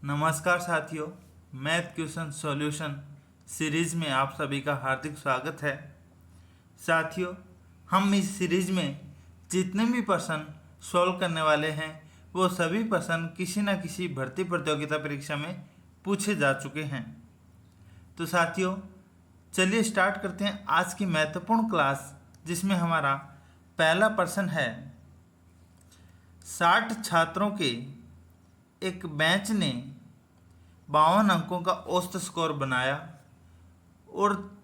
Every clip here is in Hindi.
नमस्कार साथियों, मैथ क्वेश्चन सॉल्यूशन सीरीज़ में आप सभी का हार्दिक स्वागत है। साथियों, हम इस सीरीज़ में जितने भी प्रश्न सॉल्व करने वाले हैं वो सभी प्रश्न किसी न किसी भर्ती प्रतियोगिता परीक्षा में पूछे जा चुके हैं। तो साथियों, चलिए स्टार्ट करते हैं आज की महत्वपूर्ण क्लास, जिसमें हमारा पहला प्रश्न है। 60 छात्रों के एक बैच ने 52 अंकों का औसत स्कोर बनाया और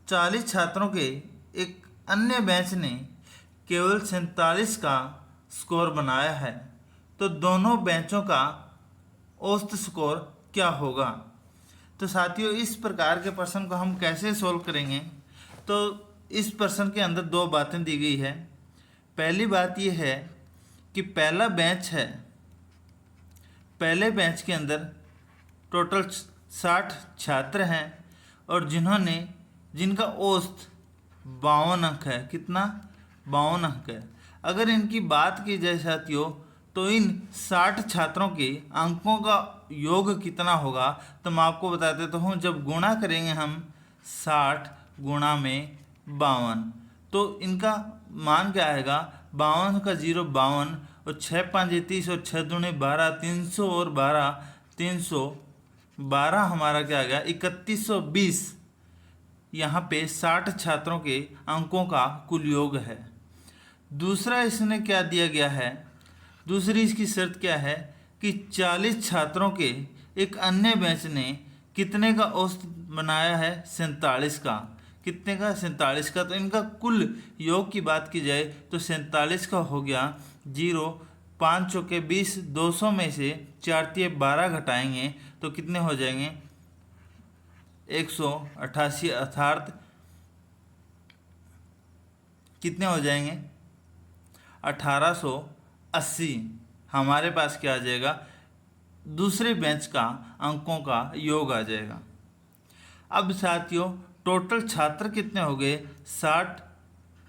40 छात्रों के एक अन्य बैच ने केवल 47 का स्कोर बनाया है। तो दोनों बैचों का औसत स्कोर क्या होगा? तो साथियों, इस प्रकार के प्रश्न को हम कैसे सोल्व करेंगे? तो इस प्रश्न के अंदर दो बातें दी गई है। पहली बात यह है कि पहला बैच है, पहले बैच के अंदर टोटल 60 छात्र हैं और जिनका औसत 52 अंक है। कितना? 52 अंक है। अगर इनकी बात की जाए साथियों, तो इन 60 छात्रों के अंकों का योग कितना होगा, तो मैं आपको बता देता हूँ। जब गुणा करेंगे हम 60 गुणा में 52, तो इनका मान क्या आएगा? 52 का 0 52 और 6 5 30 और 6 दूनी 12, 300 और 12 312 हमारा क्या आ गया? 3120। यहाँ पे 60 छात्रों के अंकों का कुल योग है। दूसरा इसने क्या दिया गया है? दूसरी इसकी शर्त क्या है कि 40 छात्रों के एक अन्य बैच ने कितने का औसत बनाया है? 47 का। कितने का? 47 का। तो इनका कुल योग की बात की जाए तो 47 का हो गया 0 5 चौके 20, 200 में से 4 तिये 12 घटाएंगे तो कितने हो जाएंगे? 188। अर्थात कितने हो जाएंगे? 1880 हमारे पास क्या आ जाएगा? दूसरे बेंच का अंकों का योग आ जाएगा। अब साथियों, टोटल छात्र कितने हो गए? 60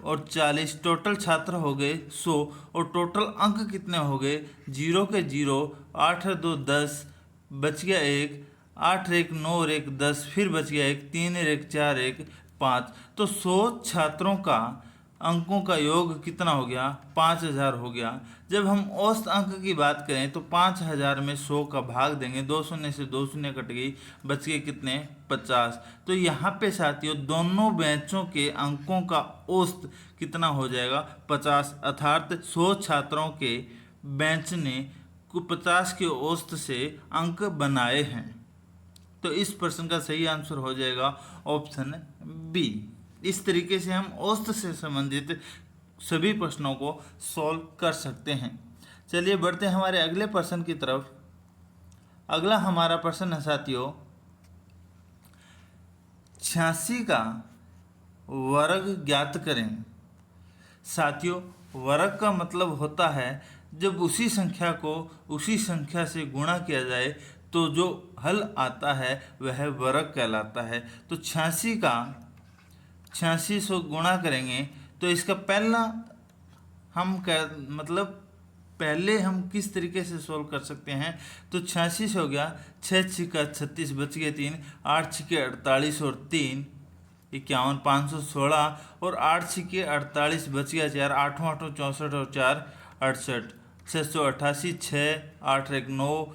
और 40। टोटल छात्र हो गए 100 और टोटल अंक कितने हो गए? 0 के 0, 8 और 2 10, बच गया 1, 8 और 1 9 और 1 10, फिर बच गया 1, 3 और 1 4, 1 5। तो 100 छात्रों का अंकों का योग कितना हो गया? 5000 हो गया। जब हम औसत अंक की बात करें तो 5000 में 100 का भाग देंगे, 2 शून्य से 2 शून्य कट गई, बच गए कितने? 50। तो यहाँ पे साथियों दोनों बैचों के अंकों का औसत कितना हो जाएगा? 50। अर्थात 100 छात्रों के बैच ने 50 के औसत से अंक बनाए हैं। तो इस प्रश्न का सही आंसर हो जाएगा ऑप्शन बी। इस तरीके से हम औसत से संबंधित सभी प्रश्नों को सॉल्व कर सकते हैं। चलिए बढ़ते हैं हमारे अगले प्रश्न की तरफ। अगला हमारा प्रश्न है साथियों, 86 का वर्ग ज्ञात करें। साथियों, वर्ग का मतलब होता है जब उसी संख्या को उसी संख्या से गुणा किया जाए तो जो हल आता है वह वर्ग कहलाता है। तो 86 का 86 से गुणा करेंगे तो इसका पहला पहले हम किस तरीके से सोल्व कर सकते हैं? तो 86 से हो गया 6 छिक्का 36, बच गए 3, 8 छिक्के 48 और 3 51, 516 और 8 छिक्के 48, बच गया 4, 8 8 64 और 4 68, 688, 6 8 1 9,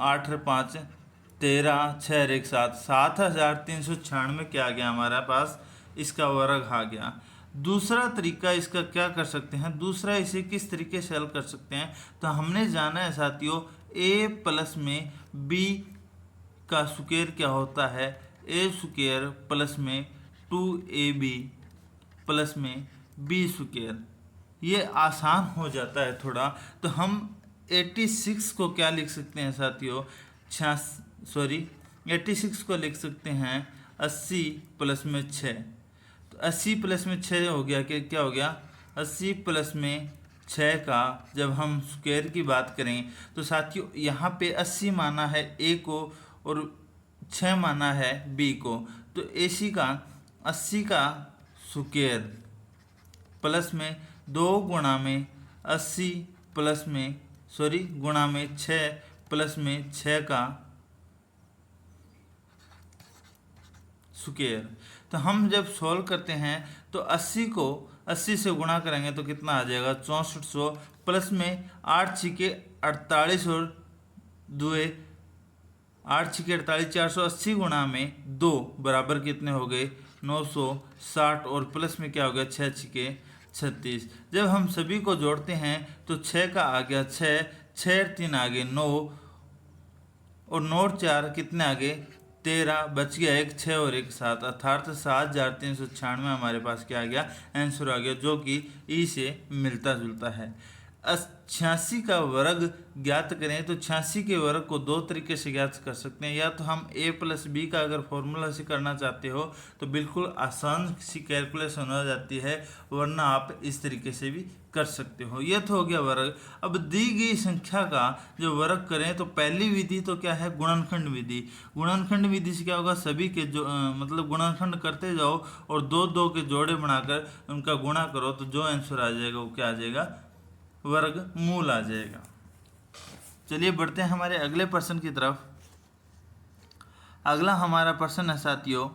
8 5 13, 6 1 7, 7396 क्या आ गया हमारे पास? इसका वर्ग आ गया। दूसरा तरीका इसका क्या कर सकते हैं? दूसरा इसे किस तरीके से हल कर सकते हैं? तो हमने जाना है साथियों, a प्लस में b का स्क्वायर क्या होता है? a स्क्वायर प्लस में 2ab प्लस में b स्क्वायर। ये आसान हो जाता है थोड़ा। तो हम 86 को क्या लिख सकते हैं साथियों? 86 को लिख सकते हैं 80 प्लस में 6। तो 80 प्लस में 6 हो गया कि क्या हो गया? 80 प्लस में 6 का जब हम स्क्वायर की बात करें तो साथियों यहाँ पे 80 माना है a को और 6 माना है b को। तो 80 का स्क्वायर प्लस में 2 गुणा में 80 प्लस में गुणा में 6 प्लस में 6 का स्क्वायर। तो हम जब सॉल्व करते हैं तो 80 को 80 से गुणा करेंगे तो कितना आ जाएगा 6400, प्लस में 8 छिके 48 और दुए 8 छिके 48, 480 गुणा में 2 बराबर कितने हो गए 960, और प्लस में क्या हो गया 6 छिके 36। जब हम सभी को जोड़ते हैं तो 6 का आ गया 6, 6 3 आ गए 9, और 9 और 4 कितने आ गए 13, बच गया एक 6 और एक 7, अर्थात 7396 हमारे पास क्या आ गया आंसर आ गया, जो कि ई से मिलता जुलता है। 86 का वर्ग ज्ञात करें तो 86 के वर्ग को दो तरीके से ज्ञात कर सकते हैं। या तो हम a प्लस बी का अगर फॉर्मूला से करना चाहते हो तो बिल्कुल आसान सी कैलकुलेशन हो जाती है, वरना आप इस तरीके से भी कर सकते हो। यह तो हो गया वर्ग। अब दी गई संख्या का जो वर्ग करें तो पहली विधि तो क्या है गुणनखंड विधि। गुणनखंड विधि से क्या होगा सभी के जो मतलब गुणनखंड करते जाओ और दो दो के जोड़े बनाकर उनका गुणा करो तो जो आंसर आ जाएगा वो क्या आ जाएगा वर्ग मूल आ जाएगा। चलिए बढ़ते हैं हमारे अगले प्रश्न की तरफ। अगला हमारा प्रश्न है साथियों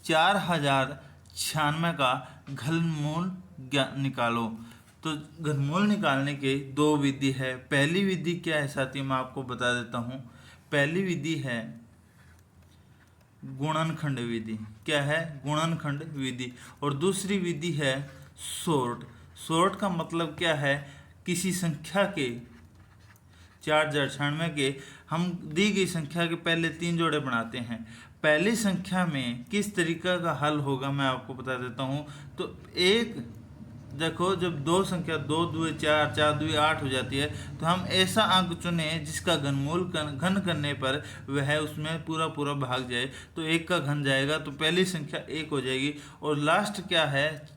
4096 का घनमूल निकालो। तो घनमूल निकालने के दो विधि है। पहली विधि क्या है साथियों मैं आपको बता देता हूँ। पहली विधि है गुणनखंड विधि। क्या है गुणनखंड विधि। और दूसरी विधि है सॉर्ट। सॉर्ट का मतलब क्या है किसी संख्या के 4096 के हम दी गई संख्या के पहले 3 जोड़े बनाते हैं। पहली संख्या में किस तरीका का हल होगा मैं आपको बता देता हूँ। तो एक देखो जब दो संख्या 2 दुए 4 4 दुए 8 हो जाती है तो हम ऐसा अंक चुने जिसका घनमूल घन करने पर वह उसमें पूरा पूरा भाग जाए। तो 1 का घन जाएगा तो पहली संख्या 1 हो जाएगी। और लास्ट क्या है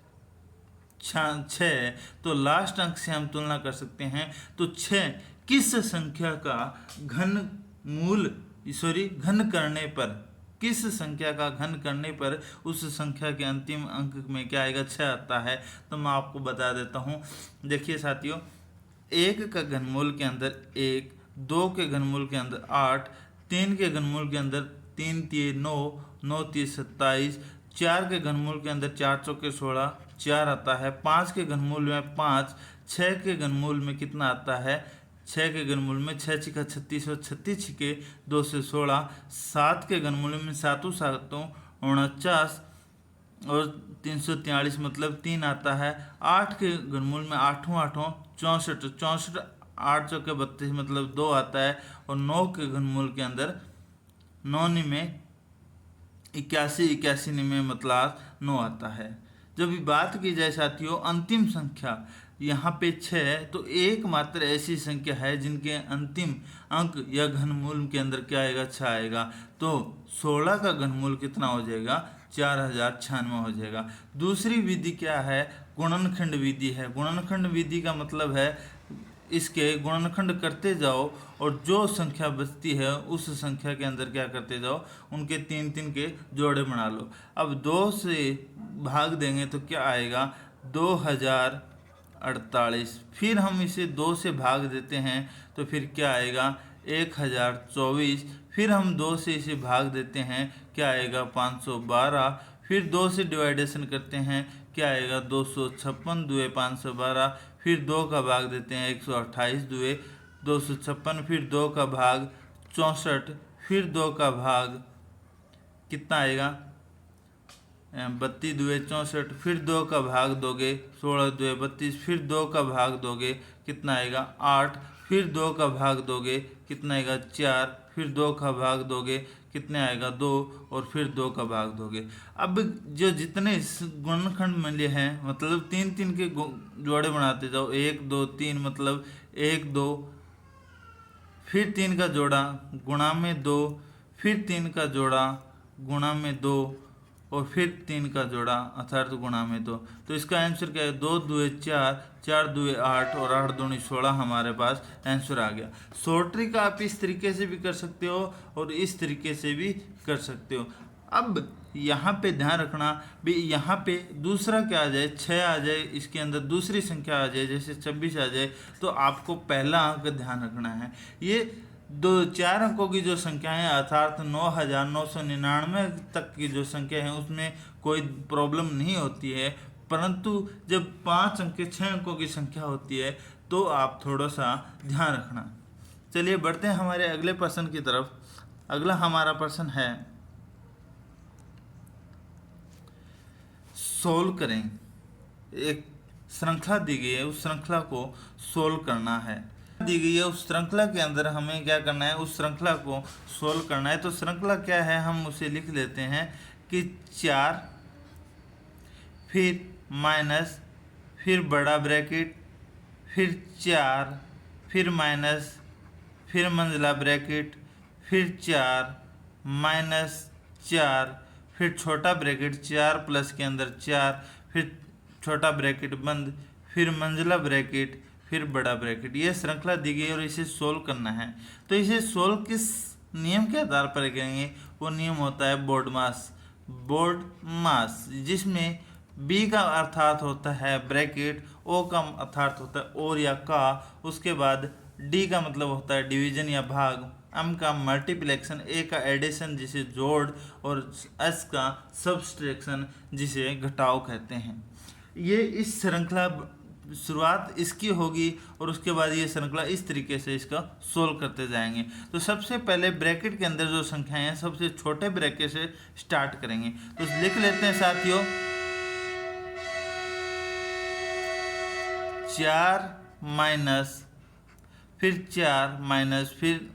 6, तो लास्ट अंक से हम तुलना कर सकते हैं। तो 6 किस संख्या का घन करने पर, किस संख्या का घन करने पर उस संख्या के अंतिम अंक में क्या आएगा 6 आता है। तो मैं आपको बता देता हूँ। देखिए साथियों 1 का घनमूल के अंदर 1, 2 के घनमूल के अंदर 8, 3 के घनमूल के अंदर 3 3 9, 9 3 27, 4 के घनमूल के अंदर 4 चौके 16 4 आता है, 5 के घनमूल में 5, 6 के घनमूल में कितना आता है 6 के घनमूल में 6 छिका 36 और 36 छिके 2 से 16, 7 के घनमूल में 7 7 49 और 343 मतलब 3 आता है। 8 के घनमूल में 8 8 64 64 8 चौके 32 मतलब 2 आता है। और 9 के घनमूल के अंदर 9 में 81 81 में मतलब 9 आता है। जब भी बात की जाए साथियों अंतिम संख्या यहाँ पे 6 है तो एकमात्र ऐसी संख्या है जिनके अंतिम अंक या घनमूल के अंदर क्या आएगा 6 आएगा। तो 16 का घनमूल कितना हो जाएगा 4096 हो जाएगा। दूसरी विधि क्या है गुणनखंड विधि है। गुणनखंड विधि का मतलब है इसके गुणनखंड करते जाओ और जो संख्या बचती है उस संख्या के अंदर क्या करते जाओ उनके 3 3 के जोड़े बना लो। अब 2 से भाग देंगे तो क्या आएगा 2048। फिर हम इसे 2 से भाग देते हैं तो फिर क्या आएगा 1024। फिर हम 2 से इसे भाग देते हैं क्या आएगा 512। फिर 2 से डिवाइडेशन करते हैं क्या आएगा 256 दुए 512। फिर 2 का भाग देते हैं 128 दुए 256। फिर 2 का भाग 64। फिर 2 का भाग कितना आएगा 32 दुए 64। फिर 2 का भाग दोगे 16 दुए 32। फिर 2 का भाग दोगे कितना आएगा 8। फिर 2 का भाग दोगे कितना आएगा 4। फिर 2 का भाग दोगे कितने आएगा 2। और फिर 2 का भाग दोगे। अब जो जितने गुणनखंड मिले हैं मतलब 3 3 के जोड़े बनाते जाओ 1 2 3 मतलब 1 2। फिर 3 का जोड़ा गुणा में 2। फिर 3 का जोड़ा गुणा में 2 और फिर 3 का जोड़ा अर्थात गुणा में 2। तो इसका आंसर क्या है 2 दुए 4 4 दुए 8 और 8 दूनी 16 हमारे पास आंसर आ गया। सॉर्टरी का आप इस तरीके से भी कर सकते हो और इस तरीके से भी कर सकते हो। अब यहाँ पे ध्यान रखना भी, यहाँ पे दूसरा क्या आ जाए, 6 आ जाए, इसके अंदर दूसरी संख्या आ जाए जैसे 26 आ जाए, तो आपको पहला अंक ध्यान रखना है। ये 4 अंकों की जो संख्या है अर्थात 9999 तक की जो संख्या है उसमें कोई प्रॉब्लम नहीं होती है, परंतु जब 5 अंक के 6 अंकों की संख्या होती है तो आप थोड़ा सा ध्यान रखना। चलिए बढ़ते हैं हमारे अगले प्रश्न की तरफ। अगला हमारा प्रश्न है, सोल्व करें। एक श्रृंखला दी गई है, उस श्रृंखला को सोल्व करना है। दी गई है उस श्रृंखला के अंदर हमें क्या करना है, उस श्रृंखला को सोल्व करना है। तो श्रृंखला क्या है, हम उसे लिख लेते हैं कि 4 फिर माइनस फिर बड़ा ब्रैकेट फिर 4 फिर माइनस फिर मंझला ब्रैकेट फिर 4 माइनस 4 फिर छोटा ब्रैकेट 4 प्लस के अंदर 4 फिर छोटा ब्रैकेट बंद फिर मंझला ब्रैकेट फिर बड़ा ब्रैकेट। ये श्रृंखला दी गई और इसे सोल्व करना है। तो इसे सोल्व किस नियम के आधार पर करेंगे, वो नियम होता है बोर्ड मास, जिसमें बी का अर्थात होता है ब्रैकेट, ओ का अर्थात होता है और या का, उसके बाद डी का मतलब होता है डिवीजन या भाग, एम का मल्टीप्लेक्शन, ए का एडिशन जिसे जोड़, और एस का सब्सट्रैक्शन जिसे घटाव कहते हैं। ये इस श्रृंखला शुरुआत इसकी होगी और उसके बाद ये श्रृंखला इस तरीके से इसका सोल्व करते जाएंगे। तो सबसे पहले ब्रैकेट के अंदर जो संख्याएं हैं सबसे छोटे ब्रैकेट से स्टार्ट करेंगे। तो लिख लेते हैं साथियों, 4 माइनस फिर 4 माइनस फिर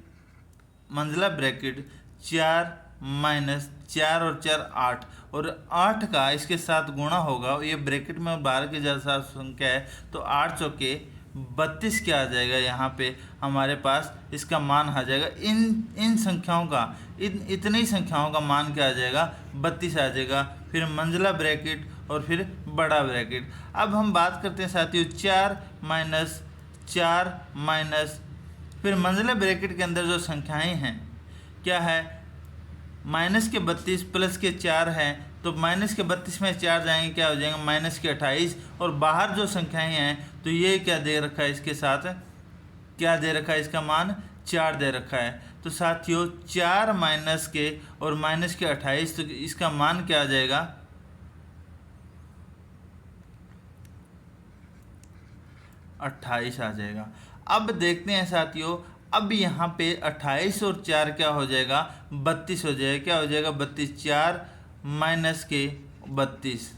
मंझला ब्रैकेट 4 माइनस 4 और 4 8 और 8 का इसके साथ गुणा होगा। ये ब्रैकेट में बाहर के जैसा संख्या है तो 8 चौके 32 क्या आ जाएगा, यहाँ पे हमारे पास इसका मान आ जाएगा। इन संख्याओं का इतनी संख्याओं का मान क्या आ जाएगा, 32 आ जाएगा। फिर मंझला ब्रैकेट और फिर बड़ा ब्रैकेट। अब हम बात करते हैं साथियों 4 माइनस फिर मंझले ब्रैकेट के अंदर जो संख्याएं हैं क्या है, माइनस के 32 प्लस के 4 हैं, तो माइनस के 32 में 4 जाएंगे क्या हो जाएंगे, माइनस के 28। और बाहर जो संख्याएं हैं तो ये क्या दे रखा है, इसके साथ क्या दे रखा है, इसका मान 4 दे रखा है। तो साथियों 4 माइनस के और माइनस के 28, तो इसका मान क्या आ जाएगा, 28 आ जाएगा। अब देखते हैं साथियों, अब यहाँ पे 28 और 4 क्या हो जाएगा, 32 हो जाएगा। क्या हो जाएगा 32, 4 माइनस के 32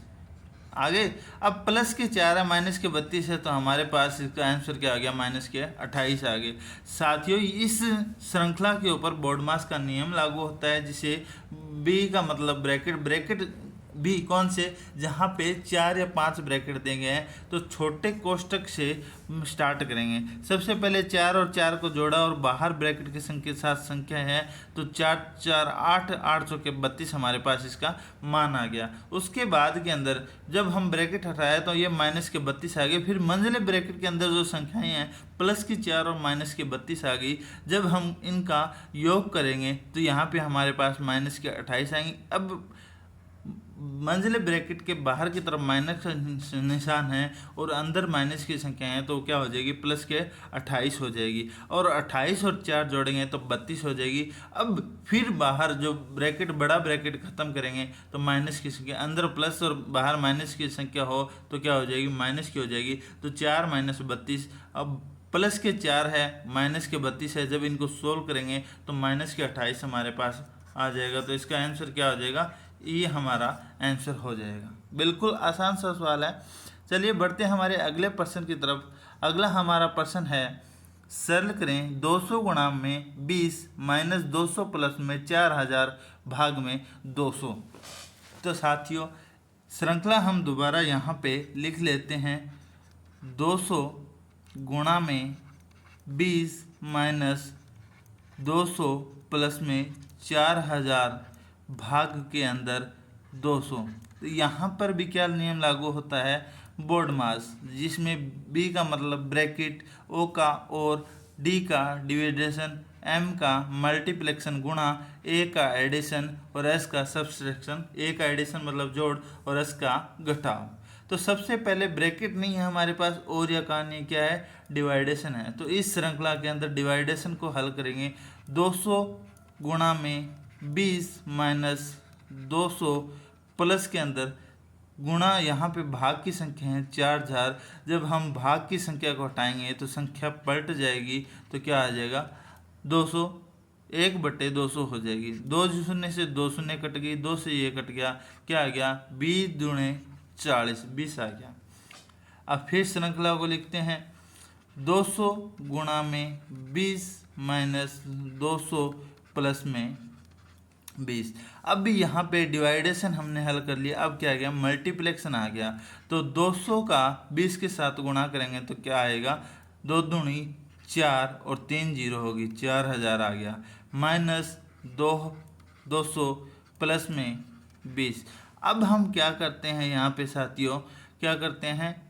आगे। अब प्लस के 4 है माइनस के 32 है, तो हमारे पास इसका आंसर क्या आ गया, माइनस के 28 आ गए। साथियों इस श्रृंखला के ऊपर बोर्डमास का नियम लागू होता है, जिसे बी का मतलब ब्रैकेट भी कौन से, जहाँ पे 4 या 5 ब्रैकेट देंगे हैं तो छोटे कोष्टक से स्टार्ट करेंगे। सबसे पहले 4 और 4 को जोड़ा और बाहर ब्रैकेट के साथ संख्या है, तो 4 4 8 8 चौके 32 हमारे पास इसका मान आ गया। उसके बाद के अंदर जब हम ब्रैकेट हटाया तो ये माइनस के 32 आ गए। फिर मंझले ब्रैकेट के अंदर जो संख्याएं हैं प्लस की 4 और माइनस के 32 आ गई। जब हम इनका योग करेंगे तो यहाँ पे हमारे पास माइनस के 28 आएंगे। अब मंझले ब्रैकेट के बाहर की तरफ माइनस का निशान है और अंदर माइनस की संख्या है, तो क्या हो जाएगी, प्लस के 28 हो जाएगी। और 28 और 4 जोड़ेंगे तो 32 हो जाएगी। अब फिर बाहर जो ब्रैकेट बड़ा ब्रैकेट खत्म करेंगे तो माइनस की संख्या, अंदर प्लस और बाहर माइनस की संख्या हो तो क्या हो जाएगी, माइनस की हो जाएगी। तो 4 माइनस 32, अब प्लस के 4 है माइनस के 32 है, जब इनको सोल्व करेंगे तो माइनस के 28 हमारे पास आ जाएगा। तो इसका आंसर क्या हो जाएगा, ये हमारा आंसर हो जाएगा। बिल्कुल आसान सा सवाल है। चलिए बढ़ते हैं हमारे अगले प्रश्न की तरफ। अगला हमारा प्रश्न है, सरल करें 200 गुणा में 20 माइनस 200 प्लस में 4000 भाग में 200। तो साथियों श्रृंखला हम दोबारा यहाँ पे लिख लेते हैं, 200 गुणा में 20 माइनस 200 प्लस में 4000 भाग के अंदर 200। तो यहाँ पर भी क्या नियम लागू होता है, बोर्डमास, जिसमें बी का मतलब ब्रैकेट, ओ का और डी का डिविडेशन, एम का मल्टीप्लेक्शन गुणा ए का एडिशन और एस का सब्सट्रैक्शन। ए का एडिशन मतलब जोड़ और एस का घटाव। तो सबसे पहले ब्रैकेट नहीं है हमारे पास और या कहानी क्या है, डिवाइडेशन है। तो इस श्रृंखला के अंदर डिवाइडेशन को हल करेंगे। 200 गुणा में 20 माइनस 200 प्लस के अंदर गुणा, यहाँ पे भाग की संख्या है 4000। जब हम भाग की संख्या को हटाएंगे तो संख्या पलट जाएगी। तो क्या आ जाएगा, 200 1/200 हो जाएगी। 2 शून्य से 2 शून्य कट गई, 2 से ये कट गया, क्या आ गया 20 दूणे 40, 20 आ गया। अब फिर श्रृंखला को लिखते हैं। 200 गुणा में 20 माइनस 200 प्लस में 20। अब भी यहाँ पे डिवाइडेशन हमने हल कर लिया। अब क्या आ गया, मल्टीप्लेक्शन आ गया। तो 200 का 20 के साथ गुणा करेंगे तो क्या आएगा, 2 दूनी 4 और 3 जीरो होगी, 4000 आ गया। माइनस 200 प्लस में 20। अब हम क्या करते हैं यहाँ पे साथियों, क्या करते हैं,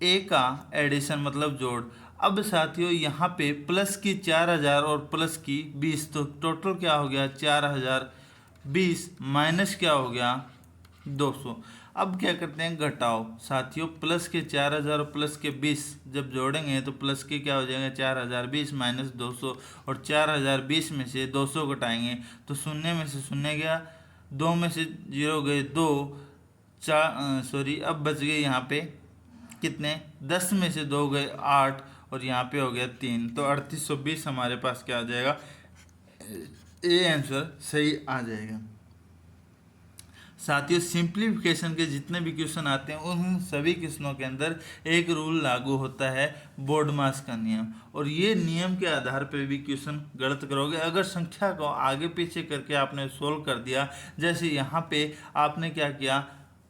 ए का एडिशन मतलब जोड़। अब साथियों यहाँ पे प्लस की 4000 और प्लस की 20, तो टोटल क्या हो गया 4020 माइनस क्या हो गया 200। अब क्या करते हैं, घटाओ साथियों। प्लस के 4000 और प्लस के 20 जब जोड़ेंगे तो प्लस के क्या हो जाएगा 4020 माइनस 200, और 4020 में से 200 घटाएंगे तो शून्य में से शून्य गया, 2 में से 0 गए 2, अब बच गए यहाँ पे कितने, 10 में से 2 गए 8 और यहाँ पे हो गया 3। तो 3820 हमारे पास क्या आ जाएगा, ए आंसर सही आ जाएगा। साथियों सिंप्लीफिकेशन के जितने भी क्वेश्चन आते हैं उन सभी क्वेश्चनों के अंदर एक रूल लागू होता है, बोर्डमास का नियम। और ये नियम के आधार पर भी क्वेश्चन गलत करोगे अगर संख्या को आगे पीछे करके आपने सोल्व कर दिया। जैसे यहाँ पे आपने क्या किया,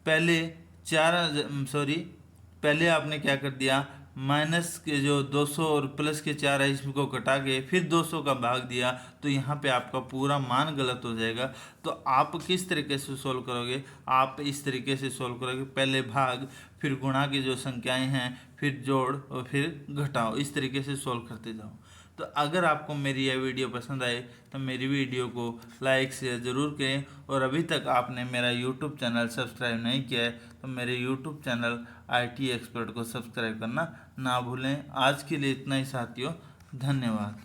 पहले आपने क्या कर दिया, माइनस के जो 200 और प्लस के 4 है इसको घटा के फिर 200 का भाग दिया, तो यहाँ पे आपका पूरा मान गलत हो जाएगा। तो आप किस तरीके से सोल्व करोगे, आप इस तरीके से सोल्व करोगे, पहले भाग फिर गुणा की जो संख्याएं हैं फिर जोड़ और फिर घटाओ, इस तरीके से सोल्व करते जाओ। तो अगर आपको मेरी यह वीडियो पसंद आए तो मेरी वीडियो को लाइक शेयर ज़रूर करें। और अभी तक आपने मेरा यूट्यूब चैनल सब्सक्राइब नहीं किया है तो मेरे यूट्यूब चैनल IT एक्सपर्ट को सब्सक्राइब करना ना भूलें। आज के लिए इतना ही साथियों, धन्यवाद।